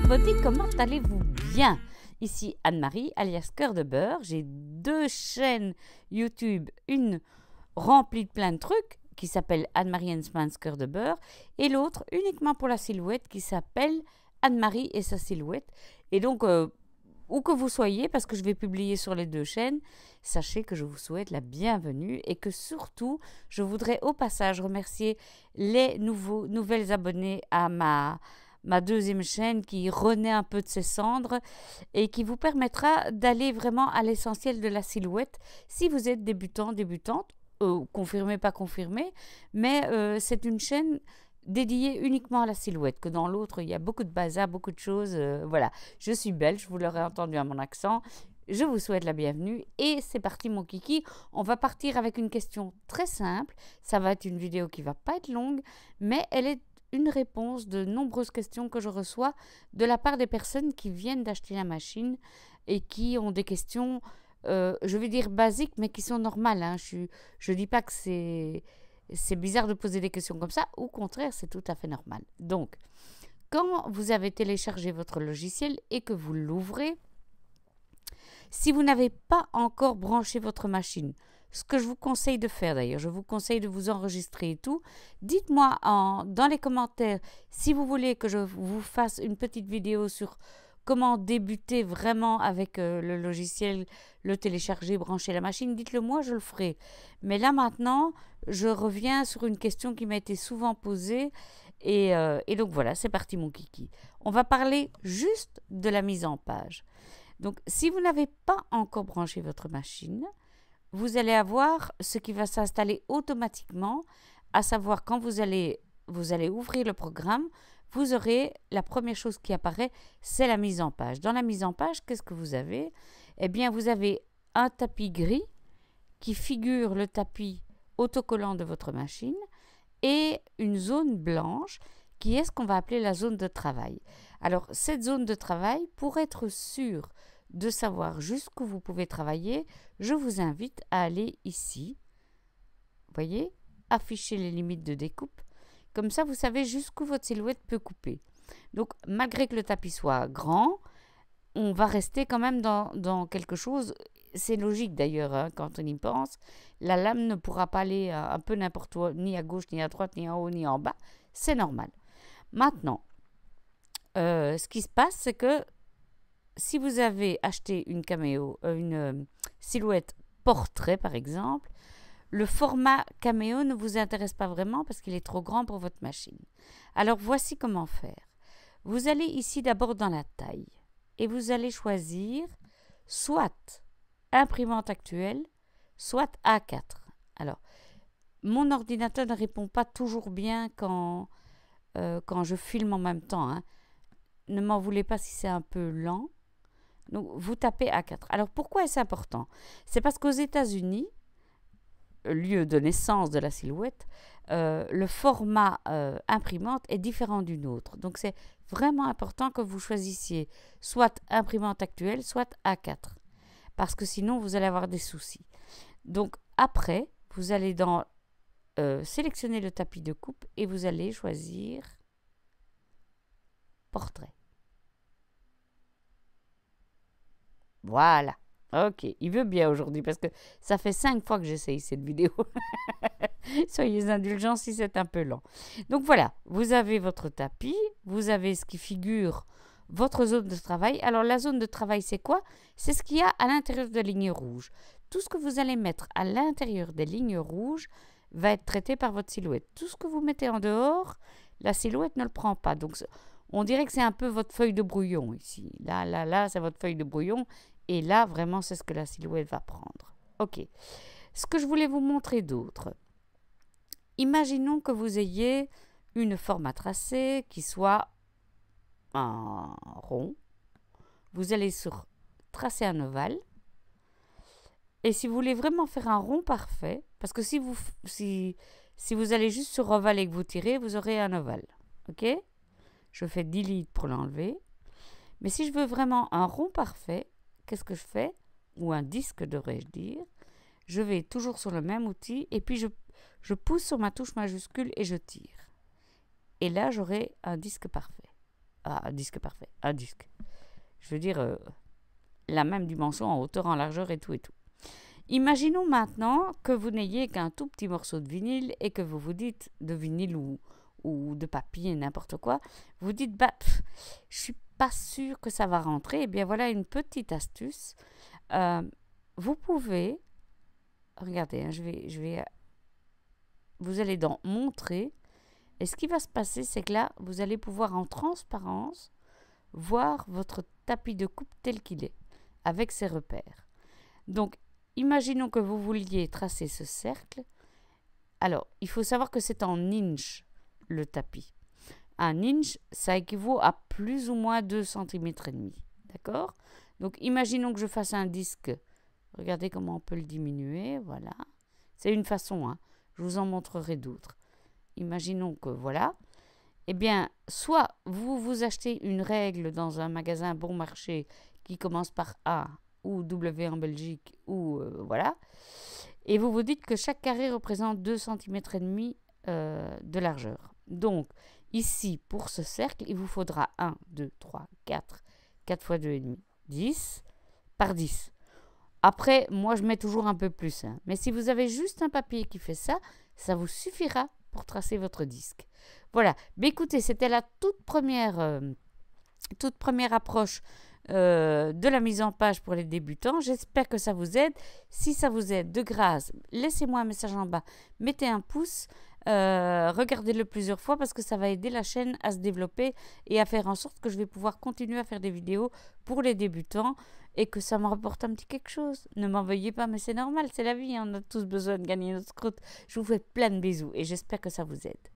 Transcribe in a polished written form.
Body, comment allez-vous bien? Ici Anne-Marie, alias Cœur de Beurre. J'ai deux chaînes YouTube, une remplie de plein de trucs qui s'appelle Anne-Marie Hensman's Cœur de Beurre et l'autre uniquement pour la silhouette qui s'appelle Anne-Marie et sa silhouette. Et donc, où que vous soyez, parce que je vais publier sur les deux chaînes, sachez que je vous souhaite la bienvenue et que surtout, je voudrais au passage remercier les nouvelles abonnés à ma deuxième chaîne qui renaît un peu de ses cendres et qui vous permettra d'aller vraiment à l'essentiel de la silhouette si vous êtes débutant, débutante, confirmé, pas confirmé, mais c'est une chaîne dédiée uniquement à la silhouette, que dans l'autre, il y a beaucoup de bazar, beaucoup de choses. Voilà, je suis belge, vous l'aurez entendu à mon accent. Je vous souhaite la bienvenue et c'est parti mon kiki. On va partir avec une question très simple. Ça va être une vidéo qui va pas être longue, mais elle est une réponse de nombreuses questions que je reçois de la part des personnes qui viennent d'acheter la machine et qui ont des questions, je vais dire basiques, mais qui sont normales. Hein. Je dis pas que c'est bizarre de poser des questions comme ça. Au contraire, c'est tout à fait normal. Donc, quand vous avez téléchargé votre logiciel et que vous l'ouvrez, si vous n'avez pas encore branché votre machine, ce que je vous conseille de faire d'ailleurs, je vous conseille de vous enregistrer et tout, dites-moi dans les commentaires si vous voulez que je vous fasse une petite vidéo sur comment débuter vraiment avec le logiciel, le télécharger, brancher la machine, dites-le moi, je le ferai. Mais là maintenant, je reviens sur une question qui m'a été souvent posée et donc voilà, c'est parti mon kiki. On va parler juste de la mise en page. Donc, si vous n'avez pas encore branché votre machine, vous allez avoir ce qui va s'installer automatiquement, à savoir quand vous allez ouvrir le programme, vous aurez la première chose qui apparaît, c'est la mise en page. Dans la mise en page, qu'est-ce que vous avez? Eh bien, vous avez un tapis gris qui figure le tapis autocollant de votre machine et une zone blanche qui est ce qu'on va appeler la zone de travail. Alors, cette zone de travail, pour être sûr de savoir jusqu'où vous pouvez travailler, je vous invite à aller ici, voyez, afficher les limites de découpe. Comme ça, vous savez jusqu'où votre silhouette peut couper. Donc, malgré que le tapis soit grand, on va rester quand même dans quelque chose. C'est logique d'ailleurs, hein, quand on y pense. La lame ne pourra pas aller un peu n'importe où, ni à gauche, ni à droite, ni en haut, ni en bas. C'est normal. Maintenant, ce qui se passe, c'est que si vous avez acheté une silhouette portrait, par exemple, le format caméo ne vous intéresse pas vraiment parce qu'il est trop grand pour votre machine. Alors, voici comment faire. Vous allez ici d'abord dans la taille et vous allez choisir soit imprimante actuelle, soit A4. Alors, mon ordinateur ne répond pas toujours bien quand je filme en même temps. Hein. Ne m'en voulez pas si c'est un peu lent. Donc, vous tapez A4. Alors, pourquoi est-ce important? C'est parce qu'aux États-Unis, lieu de naissance de la silhouette, le format imprimante est différent d'une autre. Donc, c'est vraiment important que vous choisissiez soit imprimante actuelle, soit A4. Parce que sinon, vous allez avoir des soucis. Donc, après, vous allez sélectionner le tapis de coupe et vous allez choisir portrait. Voilà. Ok, il veut bien aujourd'hui parce que ça fait 5 fois que j'essaye cette vidéo. Soyez indulgents si c'est un peu lent. Donc voilà, vous avez votre tapis, vous avez ce qui figure votre zone de travail. Alors la zone de travail, c'est quoi? C'est ce qu'il y a à l'intérieur de la ligne rouge. Tout ce que vous allez mettre à l'intérieur des lignes rouges va être traité par votre silhouette. Tout ce que vous mettez en dehors, la silhouette ne le prend pas. Donc on dirait que c'est un peu votre feuille de brouillon ici. Là, c'est votre feuille de brouillon. Et là, vraiment, c'est ce que la silhouette va prendre. Ok. Ce que je voulais vous montrer d'autre. Imaginons que vous ayez une forme à tracer qui soit un rond. Vous allez sur tracer un ovale. Et si vous voulez vraiment faire un rond parfait, parce que si vous allez juste sur ovale et que vous tirez, vous aurez un ovale. Ok? Je fais delete pour l'enlever. Mais si je veux vraiment un rond parfait, qu'est-ce que je fais? Ou un disque, devrais-je dire. Je vais toujours sur le même outil et puis je pousse sur ma touche majuscule et je tire. Et là, j'aurai un disque parfait. un disque parfait, un disque. Je veux dire, la même dimension en hauteur, en largeur et tout et tout. Imaginons maintenant que vous n'ayez qu'un tout petit morceau de vinyle et que vous vous dites, de vinyle ou de papier, n'importe quoi, vous dites, bah, je suis pas sûre que ça va rentrer. Eh bien, voilà une petite astuce. Vous pouvez, regardez, hein, vous allez dans Montrer, et ce qui va se passer, c'est que là, vous allez pouvoir en transparence voir votre tapis de coupe tel qu'il est, avec ses repères. Donc, imaginons que vous vouliez tracer ce cercle. Alors, il faut savoir que c'est en inch, le tapis. Un inch, ça équivaut à plus ou moins 2 cm et demi. D'accord? Donc, imaginons que je fasse un disque. Regardez comment on peut le diminuer. Voilà. C'est une façon, hein. Je vous en montrerai d'autres. Imaginons que, voilà. Eh bien, soit vous achetez une règle dans un magasin bon marché qui commence par A ou W en Belgique, ou voilà. Et vous vous dites que chaque carré représente 2 cm et demi de largeur. Donc, ici, pour ce cercle, il vous faudra 1, 2, 3, 4. 4 fois 2,5, 10 par 10. Après, moi, je mets toujours un peu plus. Hein. Mais si vous avez juste un papier qui fait ça, ça vous suffira pour tracer votre disque. Voilà. Mais écoutez, c'était la toute première approche de la mise en page pour les débutants. J'espère que ça vous aide. Si ça vous aide, de grâce, laissez-moi un message en bas. Mettez un pouce. Regardez-le plusieurs fois parce que ça va aider la chaîne à se développer et à faire en sorte que je vais pouvoir continuer à faire des vidéos pour les débutants et que ça me rapporte un petit quelque chose. Ne m'en veuillez pas, mais c'est normal, c'est la vie, on a tous besoin de gagner notre croûte. Je vous fais plein de bisous et j'espère que ça vous aide.